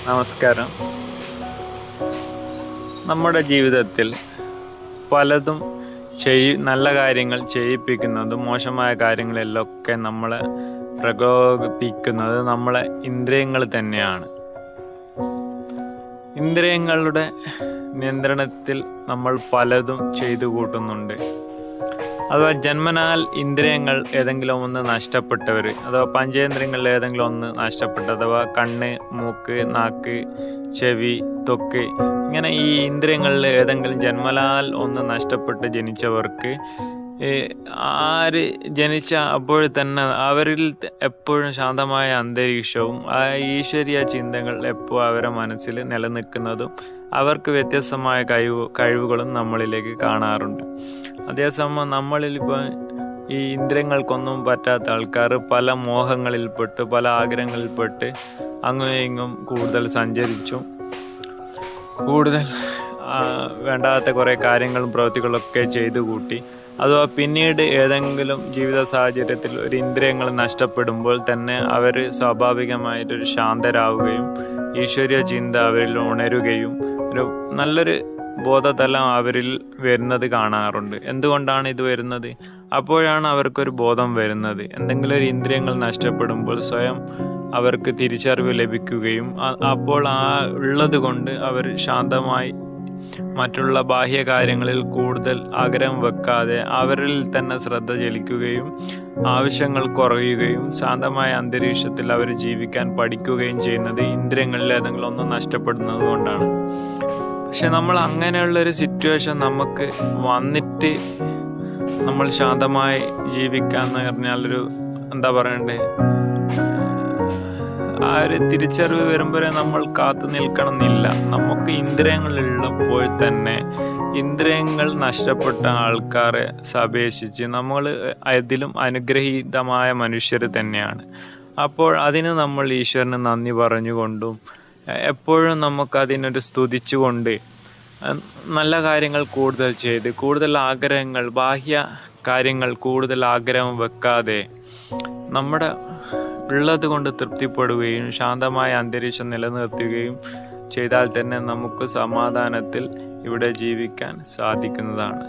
നമസ്കാരം. നമ്മുടെ ജീവിതത്തിൽ പലതും നല്ല കാര്യങ്ങൾ ചെയ്യിപ്പിക്കുന്നതും മോശമായ കാര്യങ്ങളിലൊക്കെ നമ്മളെ പ്രകോപിപ്പിക്കുന്നത് നമ്മളെ ഇന്ദ്രിയങ്ങൾ തന്നെയാണ്. ഇന്ദ്രിയങ്ങളുടെ നിയന്ത്രണത്തിൽ നമ്മൾ പലതും ചെയ്തു കൂട്ടുന്നുണ്ട്. അഥവാ ജന്മനാൽ ഇന്ദ്രിയങ്ങൾ ഏതെങ്കിലും ഒന്ന് നഷ്ടപ്പെട്ടവർ, അഥവാ പഞ്ചേന്ദ്രിയങ്ങളിൽ ഏതെങ്കിലും ഒന്ന് നഷ്ടപ്പെട്ട, അഥവാ കണ്ണ്, മൂക്ക്, നാക്ക്, ചെവി, ത്വക്ക്, ഇങ്ങനെ ഈ ഇന്ദ്രിയങ്ങളിൽ ഏതെങ്കിലും ജന്മനാൽ ഒന്ന് നഷ്ടപ്പെട്ട് ജനിച്ചവർക്ക് ആര് ജനിച്ച അപ്പോൾ തന്നെ അവരിൽ എപ്പോഴും ശാന്തമായ അന്തരീക്ഷവും ആ ഈശ്വരീയ ചിന്തകൾ എപ്പോൾ അവരുടെ മനസ്സിൽ നിലനിൽക്കുന്നതും അവർക്ക് വ്യത്യസ്തമായ കഴിവുകളും നമ്മളിലേക്ക് കാണാറുണ്ട്. അതേസമയം നമ്മളിലിപ്പോൾ ഈ ഇന്ദ്രിയങ്ങൾക്കൊന്നും പറ്റാത്ത ആൾക്കാർ പല മോഹങ്ങളിൽപ്പെട്ട് പല ആഗ്രഹങ്ങളിൽപ്പെട്ട് അങ്ങും ഇങ്ങും കൂടുതൽ സഞ്ചരിച്ചും കൂടുതൽ വേണ്ടാത്ത കുറേ കാര്യങ്ങളും പ്രവൃത്തികളൊക്കെ ചെയ്തു കൂട്ടി, അഥവാ പിന്നീട് ഏതെങ്കിലും ജീവിത സാഹചര്യത്തിൽ ഒരു ഇന്ദ്രിയങ്ങൾ നഷ്ടപ്പെടുമ്പോൾ തന്നെ അവർ സ്വാഭാവികമായിട്ടൊരു ശാന്തരാവുകയും ഈശ്വരീയ ചിന്ത അവരിൽ ഉണരുകയും ഒരു നല്ലൊരു ബോധതലം അവരിൽ വരുന്നത് കാണാറുണ്ട്. എന്തുകൊണ്ടാണ് ഇത് വരുന്നത്? അപ്പോഴാണ് അവർക്കൊരു ബോധം വരുന്നത്. എന്തെങ്കിലും ഒരു ഇന്ദ്രിയങ്ങൾ നഷ്ടപ്പെടുമ്പോൾ സ്വയം അവർക്ക് തിരിച്ചറിവ് ലഭിക്കുകയും അപ്പോൾ ആ ഉള്ളത് കൊണ്ട് അവർ ശാന്തമായി മറ്റുള്ള ബാഹ്യ കാര്യങ്ങളിൽ കൂടുതൽ ആഗ്രഹം വെക്കാതെ അവരിൽ തന്നെ ശ്രദ്ധ ചെലുത്തുകയും ആവശ്യങ്ങൾ കുറയുകയും ശാന്തമായ അന്തരീക്ഷത്തിൽ അവർ ജീവിക്കാൻ പഠിക്കുകയും ചെയ്യുന്നത് ഇന്ദ്രിയങ്ങളിൽ ഏതെങ്കിലും ഒന്നും നഷ്ടപ്പെടുന്നത് കൊണ്ടാണ്. പക്ഷെ നമ്മൾ അങ്ങനെയുള്ളൊരു സിറ്റുവേഷൻ നമുക്ക് വന്നിട്ട് നമ്മൾ ശാന്തമായി ജീവിക്കാന്ന് പറഞ്ഞാലൊരു എന്താ പറയണ്ടേ, ആ ഒരു തിരിച്ചറിവ് വരുമ്പോഴേ നമ്മൾ കാത്തു നിൽക്കണമെന്നില്ല. നമുക്ക് ഇന്ദ്രിയങ്ങളുള്ളപ്പോൾ തന്നെ ഇന്ദ്രിയങ്ങൾ നഷ്ടപ്പെട്ട ആൾക്കാരെ അപേക്ഷിച്ച് നമ്മൾ അതിലും അനുഗ്രഹീതമായ മനുഷ്യർ തന്നെയാണ്. അപ്പോൾ അതിന് നമ്മൾ ഈശ്വരന് നന്ദി പറഞ്ഞുകൊണ്ടും എപ്പോഴും നമുക്കതിനൊരു സ്തുതിച്ചുകൊണ്ട് നല്ല കാര്യങ്ങൾ കൂടുതൽ ചെയ്ത് കൂടുതൽ ആഗ്രഹങ്ങൾ, ബാഹ്യ കാര്യങ്ങൾ കൂടുതൽ ആഗ്രഹം വെക്കാതെ നമ്മുടെ ഉള്ളത് കൊണ്ട് തൃപ്തിപ്പെടുകയും ശാന്തമായ അന്തരീക്ഷം നിലനിർത്തുകയും ചെയ്താൽ തന്നെ നമുക്ക് സമാധാനത്തിൽ ഇവിടെ ജീവിക്കാൻ സാധിക്കുന്നതാണ്.